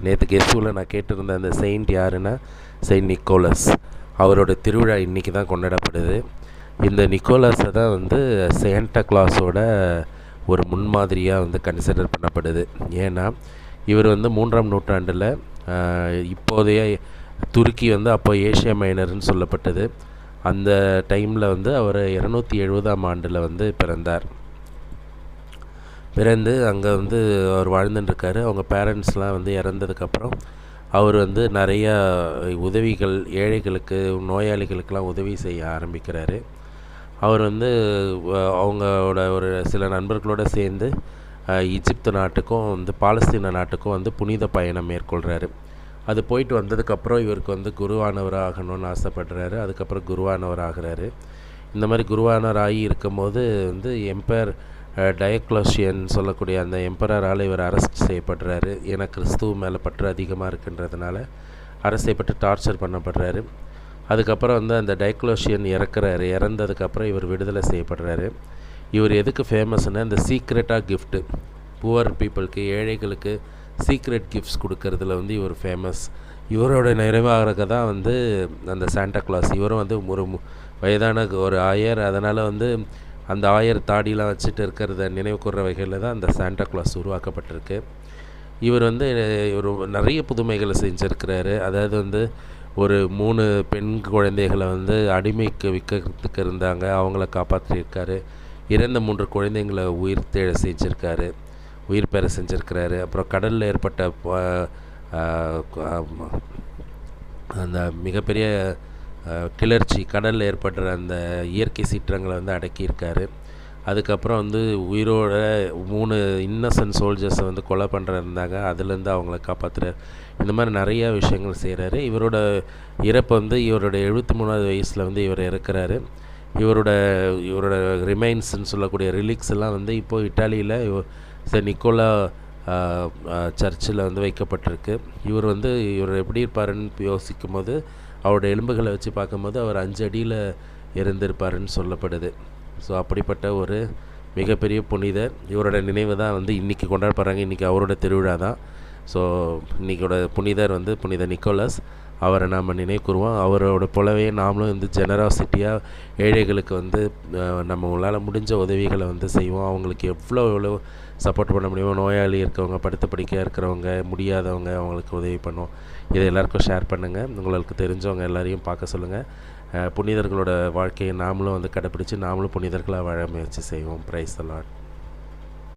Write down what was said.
நேற்று கெஸ்டூவில் நான் கேட்டிருந்த அந்த செயின்ட் யாருன்னா செயின்ட் நிக்கோலஸ். அவரோட திருவிழா இன்றைக்கி தான் கொண்டாடப்படுது. இந்த நிக்கோலஸை தான் வந்து சாண்டா கிளாஸோட ஒரு முன்மாதிரியாக வந்து கன்சிடர் பண்ணப்படுது. ஏன்னா இவர் வந்து 3ஆம் நூற்றாண்டில் இப்போதைய துருக்கி வந்து அப்போ ஏஷியா மைனர்னு சொல்லப்பட்டது. அந்த டைமில் வந்து அவர் 270ஆம் ஆண்டில் வந்து பிறந்து அங்கே வந்து அவர் வாழ்ந்துட்டுருக்காரு. அவங்க பேரண்ட்ஸ்லாம் வந்து இறந்ததுக்கப்புறம் அவர் வந்து நிறையா உதவிகள் ஏழைகளுக்கு நோயாளிகளுக்கெல்லாம் உதவி செய்ய ஆரம்பிக்கிறாரு. அவர் வந்து அவங்களோட ஒரு சில நண்பர்களோடு சேர்ந்து ஈஜிப்து நாட்டுக்கும் வந்து பாலஸ்தீன நாட்டுக்கும் வந்து புனித பயணம் மேற்கொள்கிறாரு. அது போயிட்டு வந்ததுக்கப்புறம் இவருக்கு வந்து குருவானவர் ஆகணும்னு ஆசைப்படுறாரு. அதுக்கப்புறம் குருவானவர் ஆகிறாரு. இந்த மாதிரி குருவானவர் ஆகி இருக்கும்போது வந்து எம்பையர் டயக்ளோஷியன் சொல்லக்கூடிய அந்த எம்பரரால் இவர் அரெஸ்ட் செய்யப்படுறாரு. ஏன்னா கிறிஸ்துவ மேலே பற்று அதிகமாக இருக்குன்றதுனால அரெஸ்ட் செய்யப்பட்டு டார்ச்சர் பண்ணப்படுறாரு. அதுக்கப்புறம் வந்து அந்த டயக்ளோஷியன் இறந்ததுக்கப்புறம் இவர் விடுதலை செய்யப்படுறாரு. இவர் எதுக்கு ஃபேமஸ்னால் இந்த சீக்ரெட்டாக கிஃப்ட்டு புவர் பீப்புளுக்கு ஏழைகளுக்கு சீக்ரெட் கிஃப்ட்ஸ் கொடுக்கறதுல வந்து இவர் ஃபேமஸ். இவரோட நிறைவாகிறக்க தான் வந்து அந்த சாண்டா கிளாஸ். இவரும் வந்து ஒரு வயதான ஒரு ஆயர். அதனால் வந்து அந்த ஆயர் தாடிலாம் வச்சுட்டு இருக்கிறத நினைவு கூர்ற வகையில் தான் அந்த சாண்டா கிளாஸ் உருவாக்கப்பட்டிருக்கு. இவர் வந்து ஒரு நிறைய புதுமைகளை செஞ்சுருக்கிறாரு. அதாவது வந்து ஒரு 3 பெண் குழந்தைகளை வந்து அடிமைக்கு விற்கிறதுக்கு இருந்தாங்க, அவங்கள காப்பாற்றியிருக்காரு. இறந்த 3 குழந்தைங்களை உயிர் பெற செஞ்சுருக்கிறாரு. அப்புறம் கடலில் ஏற்பட்ட அந்த மிகப்பெரிய கிளர்ச்சி, கடலில் ஏற்படுற அந்த இயற்கை சீற்றங்களை வந்து அடக்கியிருக்காரு. அதுக்கப்புறம் வந்து உயிரோட 3 இன்னசென்ட் சோல்ஜர்ஸை வந்து கொலை இருந்தாங்க, அதுலேருந்து அவங்கள காப்பாற்றுறாரு. இந்த மாதிரி நிறையா விஷயங்கள் செய்கிறாரு. இவரோட இறப்பு வந்து இவரோட 73வது வயசில் வந்து இவர் இறக்குறாரு. இவரோட ரிமைன்ஸ்ன்னு சொல்லக்கூடிய ரிலிக்ஸ் எல்லாம் வந்து இப்போது இட்டாலியில் செயின்ட் நிக்கோலா சர்ச்சில் வந்து வைக்கப்பட்டிருக்கு. இவர் எப்படி இருப்பாருன்னு யோசிக்கும் போது அவரோட எலும்புகளை வச்சு பார்க்கும்போது அவர் 5 அடியில் இருந்திருப்பாருன்னு சொல்லப்படுது. ஸோ அப்படிப்பட்ட ஒரு மிகப்பெரிய புனிதர். இவரோட நினைவு தான் வந்து இன்றைக்கி கொண்டாடப்படுறாங்க. இன்றைக்கி அவரோட திருவிழா தான். ஸோ இன்றைக்கோட புனிதர் வந்து புனித நிக்கோலஸ். அவரை நாம் நினைவுக்கூறுவோம். அவரோட போலவே நாமளும் வந்து ஜெனராசிட்டியாக ஏழைகளுக்கு வந்து நம்மளால் முடிஞ்ச உதவிகளை வந்து செய்வோம். அவங்களுக்கு எவ்வளோ சப்போர்ட் பண்ண முடியுமோ, நோயாளி இருக்கவங்க, படுத்த படுக்கையாக இருக்கிறவங்க, முடியாதவங்க, அவங்களுக்கு உதவி பண்ணுவோம். இதை எல்லாேருக்கும் ஷேர் பண்ணுங்கள். உங்களுக்கு தெரிஞ்சவங்க எல்லாரையும் பார்க்க சொல்லுங்கள். புனிதர்களோட வாழ்க்கையை நாமளும் வந்து கடைப்பிடிச்சு நாமளும் புனிதர்களாக வாழ முயற்சி செய்வோம். Praise the Lord.